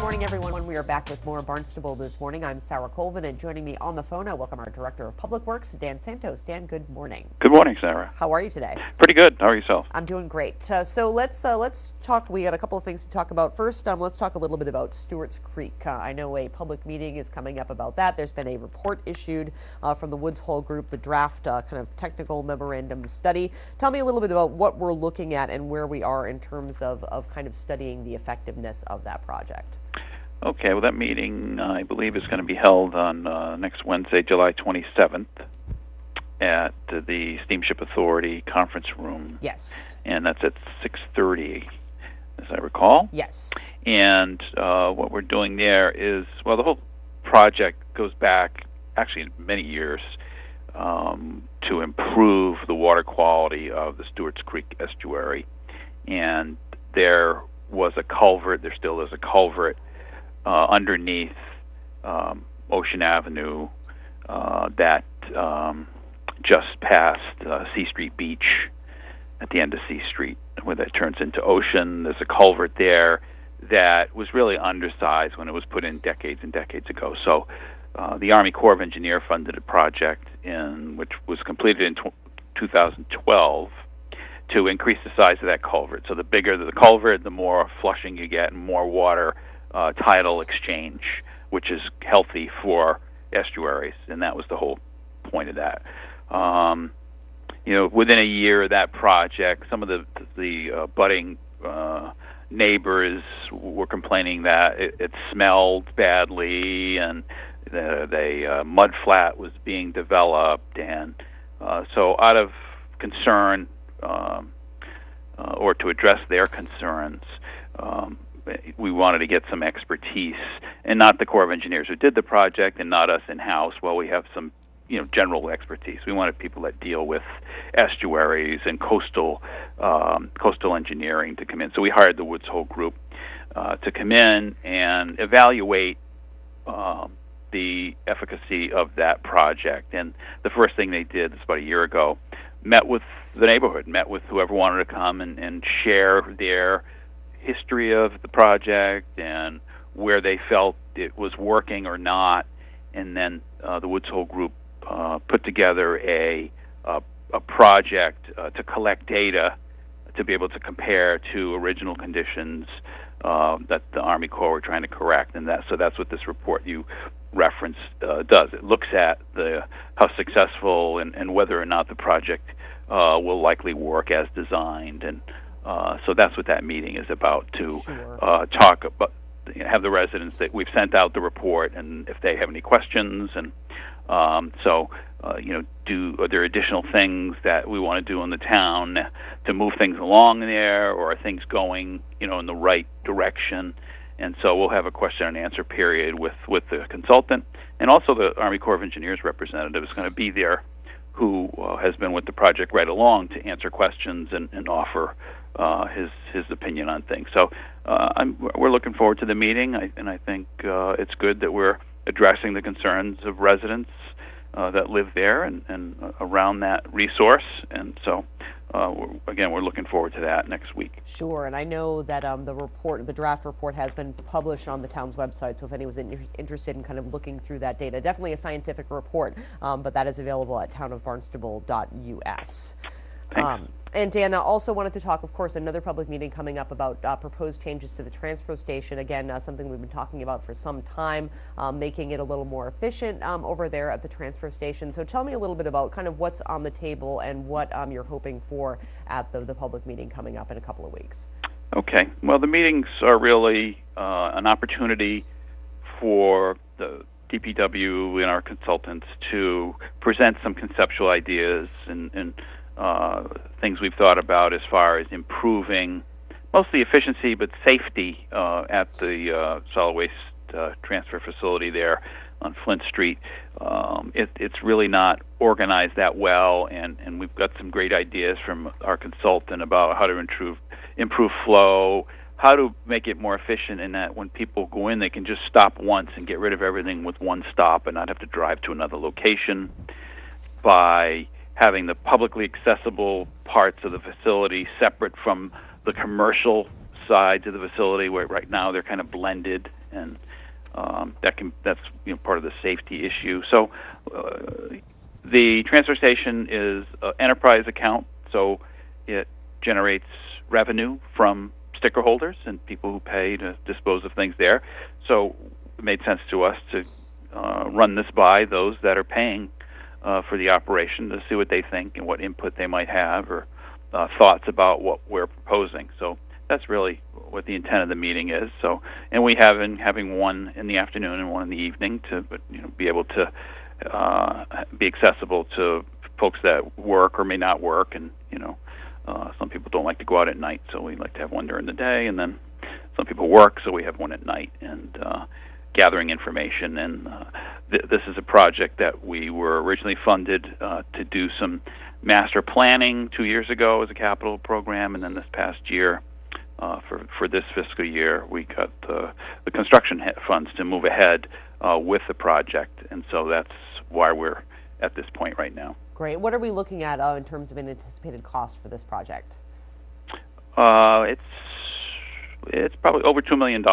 morning, everyone. We are back with more Barnstable This Morning. I'm Sarah Colvin, and joining me on the phone, I welcome our Director of Public Works, Dan Santos. Dan, good morning. Good morning, Sarah. How are you today? Pretty good. How are yourself? I'm doing great. So let's talk. We got a couple of things to talk about. First, let's talk a little bit about Stewart's Creek. I know a public meeting is coming up about that. There's been a report issued from the Woods Hole Group, the draft kind of technical memorandum study. Tell me a little bit about what we're looking at and where we are in terms of kind of studying the effectiveness of that project. Okay, well, that meeting, I believe, is going to be held on next Wednesday, July 27th, at the Steamship Authority conference room. Yes. And that's at 6:30, as I recall. Yes. And what we're doing there is, well, the whole project goes back, actually, many years to improve the water quality of the Stewart's Creek estuary. And there was a culvert, there still is a culvert, underneath Ocean Avenue that just past C Street Beach at the end of C Street, where that turns into Ocean. There's a culvert there that was really undersized when it was put in decades and decades ago. So the Army Corps of Engineers funded a project which was completed in 2012 to increase the size of that culvert. So the bigger the culvert, the more flushing you get and more water tidal exchange, which is healthy for estuaries, and that was the whole point of that. Within a year of that project, some of the budding neighbors were complaining that it smelled badly, and the mud flat was being developed, and so out of concern, or to address their concerns, we wanted to get some expertise, and not the Corps of Engineers who did the project, and not us in-house. Well, we have some, general expertise. We wanted people that deal with estuaries and coastal engineering to come in. So we hired the Woods Hole Group to come in and evaluate the efficacy of that project. And the first thing they did, this about a year ago, met with the neighborhood, met with whoever wanted to come and share their history of the project and where they felt it was working or not, and then the Woods Hole Group put together a project to collect data to be able to compare to original conditions that the Army Corps were trying to correct, and that's what this report you referenced does. It looks at how successful and whether or not the project will likely work as designed, and so that's what that meeting is about, to talk about, have the residents that we've sent out the report, and if they have any questions, and are there additional things that we want to do in the town to move things along there, or are things going, in the right direction? And so we'll have a question and answer period with the consultant, and also the Army Corps of Engineers representative is going to be there, who has been with the project right along, to answer questions and offer his opinion on things. So we're looking forward to the meeting, and I think it's good that we're addressing the concerns of residents that live there and around that resource. And so, we're looking forward to that next week. Sure, and I know that the draft report has been published on the town's website, so if anyone's interested in kind of looking through that data, definitely a scientific report, but that is available at townofbarnstable.us. And Dan, I also wanted to talk, of course, another public meeting coming up about proposed changes to the transfer station. Again, something we've been talking about for some time, making it a little more efficient over there at the transfer station. So tell me a little bit about kind of what's on the table and what you're hoping for at the public meeting coming up in a couple of weeks. Okay. Well, the meetings are really an opportunity for the DPW and our consultants to present some conceptual ideas and things we've thought about as far as improving mostly efficiency but safety at the solid waste transfer facility there on Flint Street. It's really not organized that well, and we've got some great ideas from our consultant about how to improve flow, how to make it more efficient, in that when people go in, they can just stop once and get rid of everything with one stop and not have to drive to another location, by having the publicly accessible parts of the facility separate from the commercial sides of the facility, where right now they're kind of blended and that's part of the safety issue. So the transfer station is an enterprise account, so it generates revenue from sticker holders and people who pay to dispose of things there. So it made sense to us to run this by those that are paying for the operation to see what they think and what input they might have or thoughts about what we're proposing. So that's really what the intent of the meeting is. So, and we have been having one in the afternoon and one in the evening to be able to be accessible to folks that work or may not work, and some people don't like to go out at night, so we like to have one during the day, and then some people work, so we have one at night, and gathering information. And this is a project that we were originally funded to do some master planning 2 years ago as a capital program, and then this past year, for this fiscal year, we got the construction funds to move ahead with the project, and so that's why we're at this point right now. Great. What are we looking at in terms of an anticipated cost for this project? It's probably over $2 million.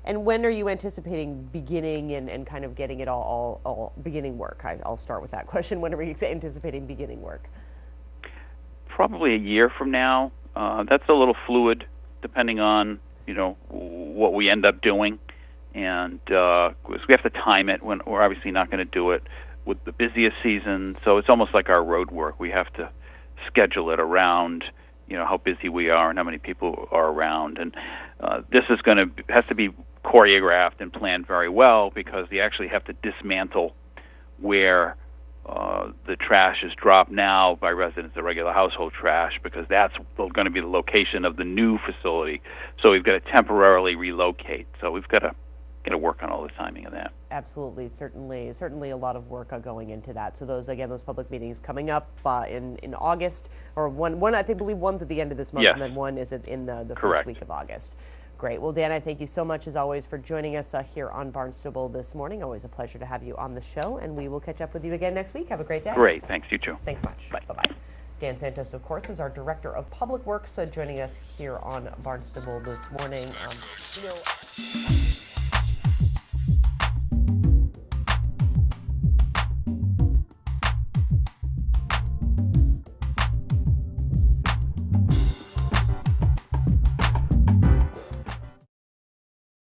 And when are you anticipating beginning and kind of getting it all beginning work? I'll start with that question. When are we anticipating beginning work? Probably a year from now. That's a little fluid, depending on what we end up doing, and we have to time it. When we're obviously not going to do it with the busiest season, so it's almost like our road work. We have to schedule it around how busy we are and how many people are around, and this has to be choreographed and planned very well, because you actually have to dismantle where the trash is dropped now by residents, the regular household trash, because that's going to be the location of the new facility. So we've got to temporarily relocate. So we've got to work on all the timing of that. Absolutely, certainly a lot of work going into that. So those public meetings coming up in August, or one I believe one's at the end of this month, yes. And then one is in the Correct. First week of August. Great. Well, Dan, I thank you so much as always for joining us here on Barnstable This Morning. Always a pleasure to have you on the show, and we will catch up with you again next week. Have a great day. Great. Thanks. You too. Thanks much. Bye. Bye-bye. Dan Santos, of course, is our Director of Public Works, joining us here on Barnstable This Morning.